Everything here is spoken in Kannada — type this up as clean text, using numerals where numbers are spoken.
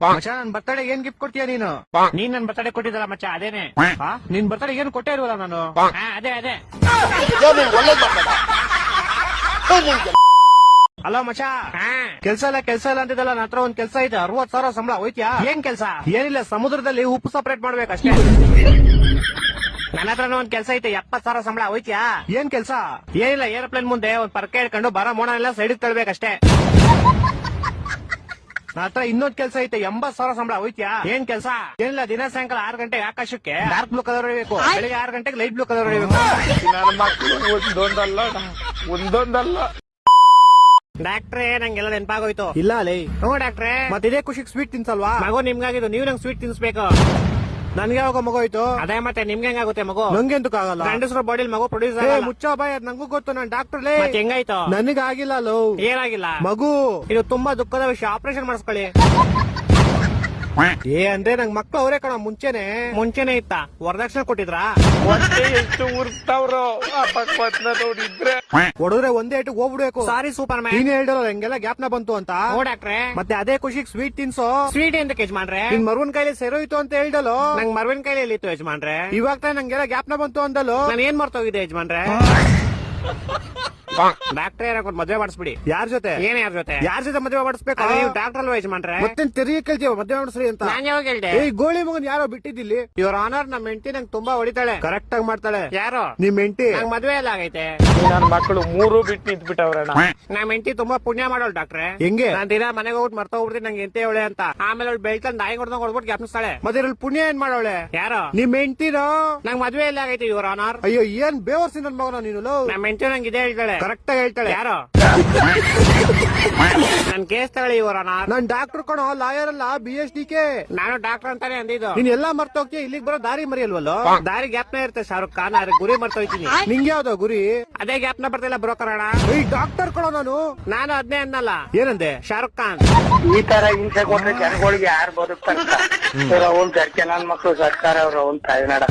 ಮಚ್ಚ ನನ್ ಬರ್ತಡೆ ಏನ್ ಗಿಫ್ಟ್ ಕೊಡ್ತೀಯ ನೀನು? ನೀನ್ ನನ್ ಬರ್ತಡೆ ಕೊಟ್ಟಿದ್ದಲ್ಲ ಮಚ್ಚ ಅದೇನೆ. ನಿನ್ ಬರ್ತಡೆ ಏನು ಕೊಟ್ಟೇ ಇಲ್ವಲ್ಲ ನಾನು? ಅದೇ ಅದೇ. ಅಲೋ ಮಚ್ಚ, ಕೆಲ್ಸ ಇಲ್ಲ ಅಂತಿದ್ದಲ್ಲ, ನನ್ನ ಹತ್ರ ಒಂದ್ ಕೆಲ್ಸ ಐತೆ. 60,000 ಸಂಬಳ, ಹೋಯ್ತ್ಯಾ? ಏನ್ ಕೆಲ್ಸ? ಏನಿಲ್ಲ, ಸಮುದ್ರದಲ್ಲಿ ಉಪ್ಪು ಸಪರೇಟ್ ಮಾಡ್ಬೇಕಷ್ಟೇ. ನನ್ನ ಹತ್ರ ಒಂದ್ ಕೆಲ್ಸ ಐತೆ. 70,000 ಸಂಬಳ, ಹೋಯ್ತ್ಯಾ? ಏನ್ ಕೆಲ್ಸ? ಏನಿಲ್ಲ, ಏರೋಪ್ಲೇನ್ ಮುಂದೆ ಒಂದ್ ಪರ್ಕೆ ಹಿಡ್ಕೊಂಡು ಬರೋ ಮೋಣ ಎಲ್ಲ ಸೈಡ್ ತಳ್ಬೇಕಷ್ಟೇ. ನನ್ನ ಹತ್ರ ಇನ್ನೊಂದ್ ಕೆಲ್ಸ ಐತೆ. 80,000 ಸಂಬಳ, ಹೋಯ್ತ್ಯಾ? ಏನ್ ಕೆಲ್ಸ? ಏನಿಲ್ಲ, ದಿನ ಸಾಯಂಕಾಲ 6 ಗಂಟೆಗೆ ಆಕಾಶಕ್ಕೆ ಡಾರ್ಕ್ ಬ್ಲೂ ಕಲರ್ ಹೊಡಿಬೇಕು, ಬೆಳಿಗ್ಗೆ 6 ಗಂಟೆಗೆ ಲೈಟ್ ಬ್ಲೂ ಕಲರ್ ಹೊಡಿಬೇಕು. ನನ್ನ ಮಕ್ಕಳು ಒಂದೊಂದಲ್ಲ. ಡಾಕ್ಟ್ರೇ, ನಂಗೆಲ್ಲ ನೆನಪಾಗೋಯ್ತು. ಇಲ್ಲ ಲೇ. ಹ್ಞೂ ಡಾಕ್ಟ್ರೇ. ಮತ್ತೆ ಇದೇ ಖುಷಿಗೆ ಸ್ವೀಟ್ ತಿನ್ಸಲ್ವಾ? ಮಗು ನಿಮ್ಗಾಗಿದ್ದು, ನೀವು ನಂಗೆ ಸ್ವೀಟ್ ತಿನ್ಸ್ಬೇಕು. ನನ್ಗೆ ಯಾವಾಗ ಮಗು ಹೋಯ್ತು? ಅದೇ ಮತ್ತೆ ನಿಮ್ಗೆ ಹೆಂಗಾಗುತ್ತೆ ಮಗು? ನಂಗೆ ಎಂತಕ್ ಆಗಲ್ಲ. ಗಂಡಸ್ರ ಬಾಡಿಲ್ ಮಗು ಪ್ರೊಡ್ಯೂಸ್ ಮುಚ್ಚ ಬಾಯ್, ಅದ್ ನಂಗೂ ಗೊತ್ತು, ನಾನ್ ಡಾಕ್ಟರ್ ಲೇ. ಮತ್ತೆ ಹೆಂಗಾಯ್ತು? ನನಗಾಗಿಲ್ಲ ಲೋ. ಏನಾಗಿಲ್ಲ? ಮಗು. ಇದು ತುಂಬಾ ದುಃಖದ ವಿಷಯ, ಆಪರೇಷನ್ ಮಾಡಿಸ್ಕೊಳ್ಳಿ. ಅಂದ್ರೆ ನಂಗ್ ಮಕ್ಳು ಅವರೇ ಕಣ. ಮುಂಚೆನೆ ಇತ್ತ? ವರದಕ್ಷಿಣೆ ಕೊಟ್ಟಿದ್ರಾ? ಹೊಟ್ಟೆ ಎಷ್ಟು ಉರ್ತಾವ್ರೋ ಆ ಪಕ್ವತ್ನ ನೋಡಿದ್ರೆ. ಹೊಡೆದ್ರೆ ಒಂದೇ ಏಟಿಗೆ ಹೋಗ್ಬಿಡ್ಬೇಕು. ಸಾರಿ ಸೂಪರ್ ಮ್ಯಾನ್. ನೀನ್ ಹೇಳ್ದಲ್ಲ ಹೆಂಗೆಲ್ಲ ಜ್ಞಾಪನ ಬಂತು ಅಂತ. ಓ ಡಾಕ್ಟ್ರೆ, ಮತ್ತೆ ಅದೇ ಖುಷಿಗೆ ಸ್ವೀಟ್ ತಿನ್ಸೋ. ಸ್ವೀಟ್ ಎಂತ ಯಜಮಾನ್ರೆ? ನಿನ್ ಮರುವನ್ ಕೈಲಿ ಸೇರೋಯ್ತು ಅಂತ ಹೇಳ್ದಲ್ಲೋ. ನಂಗ್ ಮರ್ವಿನ ಕೈಲಿ ಇತ್ತು ಯಜಮಾನ್ರೆ. ಇವಾಗ ತಾನೆ ನಂಗೆಲ್ಲ ಜ್ಞಾಪನ ಬಂತು ಅಂದಲ್ಲೋ. ನಾನು ಏನ್ ಮರ್ತೋಗಿದೆ ಯಜಮಾನ್ರೆ? ಡಾಕ್ಟ್ರೆ, ಒಂದು ಮದ್ವೆ ಮಾಡಿಸ್ಬಿಡಿ. ಯಾರ ಜೊತೆ? ಯಾರ ಜೊತೆ? ಯಾರ ಜೊತೆ ಮದುವೆ ಮಾಡಿಸ್ಬೇಕು? ನೀವು ಡಾಕ್ಟರ್ ಅಲ್ವಾ ಯಜಮಾನ್ರೆ? ಮತ್ತೆ ತೆರಿಗೆ ಕೇಳ್ತೀವ ಮದುವೆ ಮಾಡಿಸ್ರಿ ಅಂತ? ನಾನ್ ಯಾವಾಗ ಹೇಳ್ದೆ? ಈ ಗೋಳಿ ಮಗನ್ ಯಾರೋ ಬಿಟ್ಟಿದ್ದಿಲ್ಲಿ. ಇವ್ರ ಆನರ್ ನಮ್ಮ ಹೆಂಡತಿ ನಂಗೆ ತುಂಬಾ ಹೊಡಿತಾಳೆ. ಕರೆಕ್ಟ್ ಆಗಿ ಮಾಡ್ತಾಳೆ. ಯಾರು? ನಿಮ್ ಹೆಂಡತಿ. ನಂಗ್ ಮದ್ವೆ ಎಲ್ಲ ಆಗೈತೆ. ನನ್ನ ಮಕ್ಕಳು 3 ಬಿಟ್ಟು ನಿಂತ್ಬಿಟ್ಟವ್ರಣ್ಣ. ನಮ್ಮ ಹೆಂಡತಿ ತುಂಬಾ ಪುಣ್ಯ ಮಾಡೋಳು ಡಾಕ್ಟ್ರೆ. ಹೆಂಗೆ? ನಾನ್ ದಿನ ಮನೆಗೆ ಹೋಗ್ಬಿಟ್ಟು ಮರ್ತ ಹೋಗ್ಬಿಡ್ತೀನಿ ನಂಗೆ ಎಂತ ಹೇಳಿ ಅಂತ. ಆಮೇಲೆ ಅವ್ಳು ಬೆಳ್ತಂದ್ ನಾಯಿ ಹೊಡ್ದಂಗ್ ಹೊಡ್ಬಿಟ್ಟು ಜ್ಞಾಪಿಸ್ತಾಳೆ. ಮತ್ತೆ ಇದ್ರಲ್ಲಿ ಪುಣ್ಯ ಏನ್ ಮಾಡೋಳೆ? ಯಾರು? ನಿಮ್ ಹೆಂಡತಿನೋ? ನಂಗ್ ಮದ್ವೆ ಎಲ್ಲ ಆಗೈತೆ ಇವ್ರ ಆನರ್. ಅಯ್ಯೋ, ಏನ್ ಬೇವರ್ಸಿ ನನ್ ಮಗನ ನೀನು. ನಮ್ಮ ಹೆಂಡತಿ ನಂಗೆ ಇದೇ ಹೇಳ್ತಾಳೆ. ಕರೆಕ್ಟ್ ಆಗಿ ಹೇಳ್ತಾಳೆ. ಯಾರು? ನನ್ ಕೇಸ್ ತಗೊಳ್ಳಿ ಇವ್ರ ಆನರ್. ನಾನ್ ಡಾಕ್ಟರ್ ಕಣೋ, ಲಾಯರ್ ಅಲ್ಲ, BSDK. ನಾನು ಡಾಕ್ಟರ್ ಅಂತಾನೆ ಅಂದಿದ್ದು. ನೀನ್ ಎಲ್ಲಾ ಮರ್ತೋಗ್ತೀಯ, ಇಲ್ಲಿಗೆ ಬರೋ ದಾರಿ ಮರಿಯಲ್ವಲ್ಲೋ? ದಾರಿ ಗ್ಯಾಪ್ನ ಇರುತ್ತೆ ಶಾರುಖ್ ಖಾನ್, ಗುರಿ ಮರ್ತೋಯ್ತೀನಿ. ನಿಂಗೆ ಯಾವ್ದೋ ಗುರಿ? ಅದೇ ಗ್ಯಾಪ್ನ ಬರ್ತಿಲ್ಲ ಬ್ರೋಕರ್ ಅಣ್ಣ. ಈ ಡಾಕ್ಟರ್ ಕಣೋ ನಾನು ಅದ್ನೇ ಅನ್ನಲ್ಲ. ಏನಂದೆ? ಶಾರುಖ್ ಖಾನ್. ಈ ತರ ಹಿಂಸೆ ಕೊಟ್ರೆ ಜನಗಳಿಗೆ ಯಾರು ಬದುಕ್ತಾರ? ಅವ್ನ್ ಸರ್ಕೆ ನನ್ ಮಕ್ಳು ಸರ್ಕಾರ ಅವ್ರ ಅವ್ನ್ ತಾಯ್ನಾಡ.